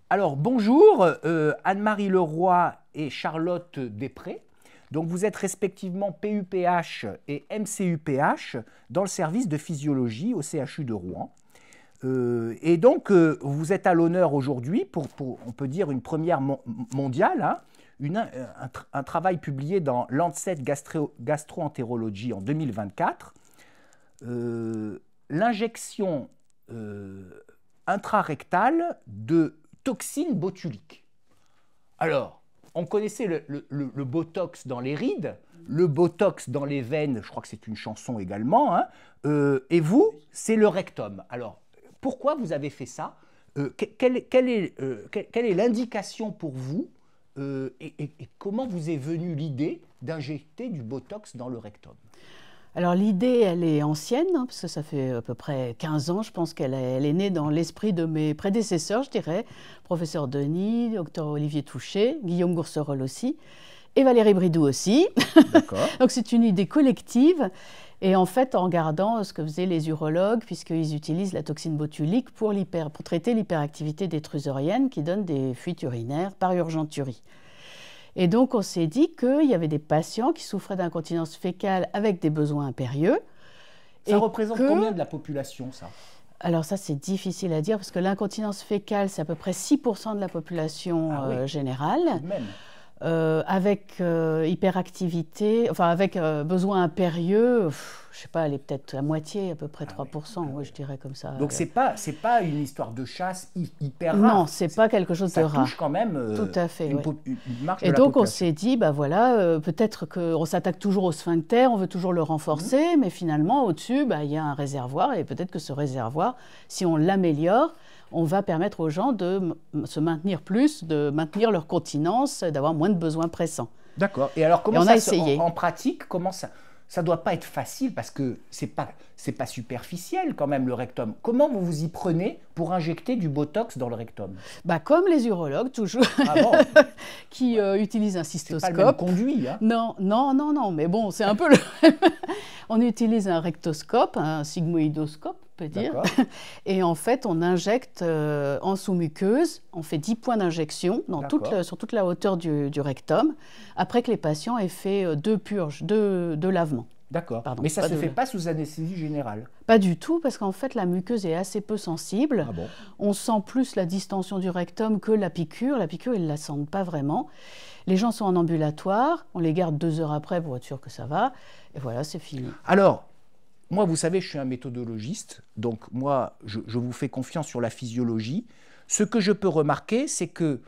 Alors, bonjour, Anne-Marie Leroy et Charlotte Després. Donc, vous êtes respectivement PUPH et MCUPH dans le service de physiologie au CHU de Rouen. Et donc, vous êtes à l'honneur aujourd'hui pour, on peut dire, une première mondiale, hein, un travail publié dans Lancet Gastroentérologie en 2024. L'injection intrarectale de toxine botulique. Alors, on connaissait le Botox dans les rides, le Botox dans les veines, je crois que c'est une chanson également, hein, et vous, c'est le rectum. Alors, pourquoi vous avez fait ça? Quelle est l'indication pour vous et comment vous est venue l'idée d'injecter du Botox dans le rectum? Alors l'idée, elle est ancienne, hein, parce que ça fait à peu près 15 ans, je pense qu'elle est née dans l'esprit de mes prédécesseurs, je dirais, professeur Denis, docteur Olivier Touché, Guillaume Gourcerol aussi, et Valérie Bridoux aussi. Donc c'est une idée collective, et en fait en regardant ce que faisaient les urologues, puisqu'ils utilisent la toxine botulique pour traiter l'hyperactivité détrusorienne qui donne des fuites urinaires par urgenturie. Et donc, on s'est dit qu'il y avait des patients qui souffraient d'incontinence fécale avec des besoins impérieux. Ça représente combien de la population, ça? Alors ça, c'est difficile à dire, parce que l'incontinence fécale, c'est à peu près 6% de la population générale. Même. Avec hyperactivité, enfin avec besoin impérieux, je ne sais pas, elle est peut-être à moitié, à peu près 3%, je dirais comme ça. Donc c'est pas une histoire de chasse hyper rare. Non, c'est pas quelque chose de rare. Ça touche quand même tout à fait, une marge de Et la donc population. on s'est dit, bah voilà, peut-être qu'on s'attaque toujours au sphincter, on veut toujours le renforcer, mais finalement au-dessus, bah, il y a un réservoir, et peut-être que ce réservoir, si on l'améliore, on va permettre aux gens de se maintenir plus, de maintenir leur continence, d'avoir moins de besoins pressants. D'accord. Et alors, comment en pratique, comment ça doit pas être facile parce que c'est pas superficiel quand même le rectum. Comment vous vous y prenez pour injecter du Botox dans le rectum? Bah, comme les urologues toujours, qui utilisent un cystoscope. C'est pas le même conduit, hein? Non, mais bon, c'est un peu On utilise un rectoscope, un sigmoïdoscope, on peut dire. Et en fait, on injecte en sous-muqueuse, on fait 10 points d'injection sur toute la hauteur du rectum, après que les patients aient fait 2 purges, 2 lavements. D'accord. Mais ça ne se fait pas sous anesthésie générale? Pas du tout, parce qu'en fait, la muqueuse est assez peu sensible. Ah bon? On sent plus la distension du rectum que la piqûre. La piqûre, ils ne la sentent pas vraiment. Les gens sont en ambulatoire, on les garde 2 heures après pour être sûr que ça va. Et voilà, c'est fini. Alors, moi, vous savez, je suis un méthodologiste, donc moi, je vous fais confiance sur la physiologie. Ce que je peux remarquer, c'est que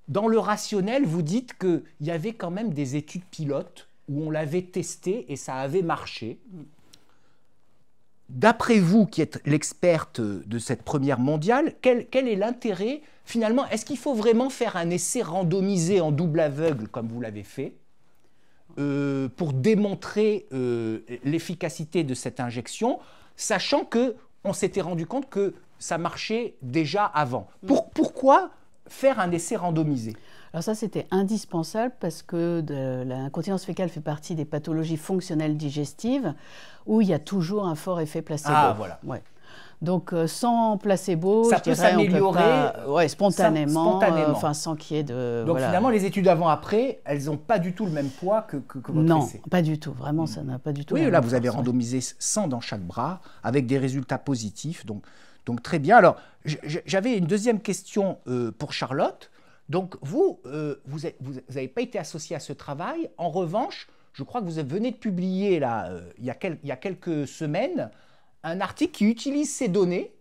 dans le rationnel, vous dites qu'il y avait quand même des études pilotes où on l'avait testé et ça avait marché. D'après vous, qui êtes l'experte de cette première mondiale, quel est l'intérêt, finalement? Est-ce qu'il faut vraiment faire un essai randomisé en double aveugle, comme vous l'avez fait, pour démontrer l'efficacité de cette injection, sachant qu'on s'était rendu compte que ça marchait déjà avant? Pourquoi faire un essai randomisé? Alors ça, c'était indispensable parce que l'incontinence fécale fait partie des pathologies fonctionnelles digestives où il y a toujours un fort effet placebo. Ah, voilà. Ouais. Donc, sans placebo, ça peut s'améliorer spontanément. Enfin, sans qu'il y ait de... Donc, finalement, les études avant-après, elles n'ont pas du tout le même poids que votre essai. Non, pas du tout. Vraiment, ça n'a pas du tout. Oui, là, vous avez randomisé 100 dans chaque bras avec des résultats positifs. Donc très bien. Alors, j'avais une deuxième question pour Charlotte. Donc, vous n'avez pas été associé à ce travail. En revanche, je crois que vous venez de publier, là, il y a quelques semaines, un article qui utilise ces données,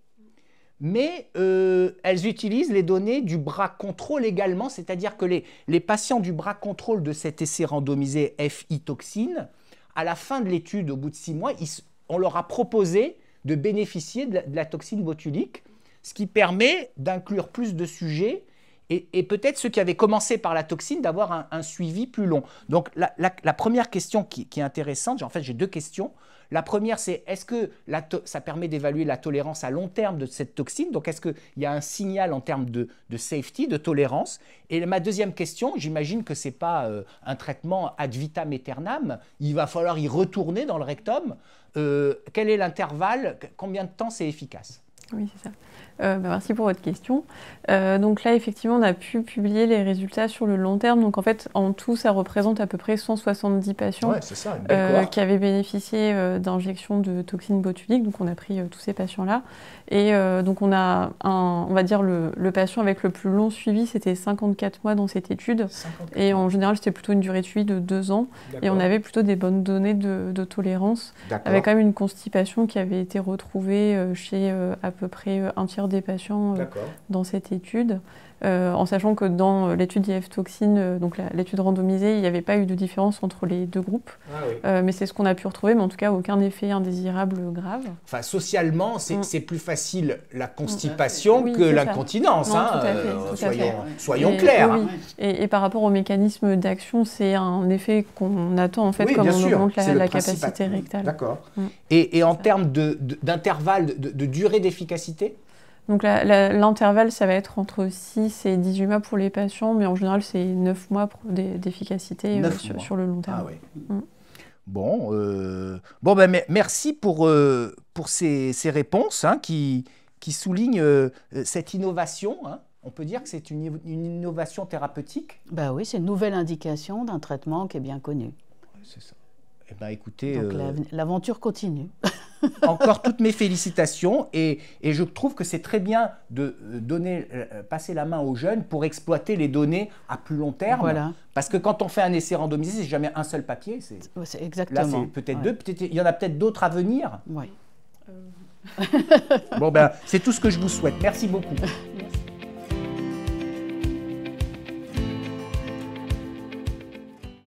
mais elles utilisent les données du bras contrôle également, c'est-à-dire que les patients du bras contrôle de cet essai randomisé FI-toxine, à la fin de l'étude, au bout de 6 mois, on leur a proposé de bénéficier de la toxine botulique, ce qui permet d'inclure plus de sujets et peut-être ceux qui avaient commencé par la toxine d'avoir un suivi plus long. Donc la première question qui est intéressante, en fait j'ai 2 questions. La première, c'est est-ce que ça permet d'évaluer la tolérance à long terme de cette toxine? Donc est-ce qu'il y a un signal en termes de safety, de tolérance? Et ma deuxième question, j'imagine que ce n'est pas un traitement ad vitam aeternam, il va falloir y retourner dans le rectum. Quel est l'intervalle? Combien de temps c'est efficace? Oui, c'est ça. Merci pour votre question. Donc là, effectivement, on a pu publier les résultats sur le long terme. Donc en fait, en tout, ça représente à peu près 170 patients Ouais, c'est ça, une belle cohorte. qui avaient bénéficié d'injections de toxines botuliques. Donc on a pris tous ces patients-là. Et donc on a, on va dire, le patient avec le plus long suivi, c'était 54 mois dans cette étude. 54. Et en général, c'était plutôt une durée de suivi de 2 ans. Et on avait plutôt des bonnes données de tolérance, avec quand même une constipation qui avait été retrouvée chez à peu près un tiers des patients dans cette étude. En sachant que dans l'étude IF-toxine, donc l'étude randomisée, il n'y avait pas eu de différence entre les deux groupes. Mais c'est ce qu'on a pu retrouver, mais en tout cas, aucun effet indésirable grave. Enfin, socialement, c'est plus facile la constipation que l'incontinence. Soyons clairs. Oui. Et par rapport au mécanisme d'action, c'est un effet qu'on attend, en fait, comme on augmente la capacité rectale. D'accord. Et en termes d'intervalle, de durée d'efficacité ? Donc l'intervalle, ça va être entre 6 et 18 mois pour les patients, mais en général, c'est 9 mois d'efficacité sur le long terme. Ah ouais. Bon, merci pour ces réponses qui soulignent cette innovation. On peut dire que c'est une innovation thérapeutique. Bah oui, c'est une nouvelle indication d'un traitement qui est bien connu. C'est ça. Eh ben, écoutez, donc l'aventure continue. Encore toutes mes félicitations et je trouve que c'est très bien de passer la main aux jeunes pour exploiter les données à plus long terme. Voilà. Parce que quand on fait un essai randomisé, c'est jamais un seul papier. C'est exactement. Là, c'est peut-être deux, il y en a peut-être d'autres à venir. Oui. Bon, c'est tout ce que je vous souhaite. Merci beaucoup. Merci.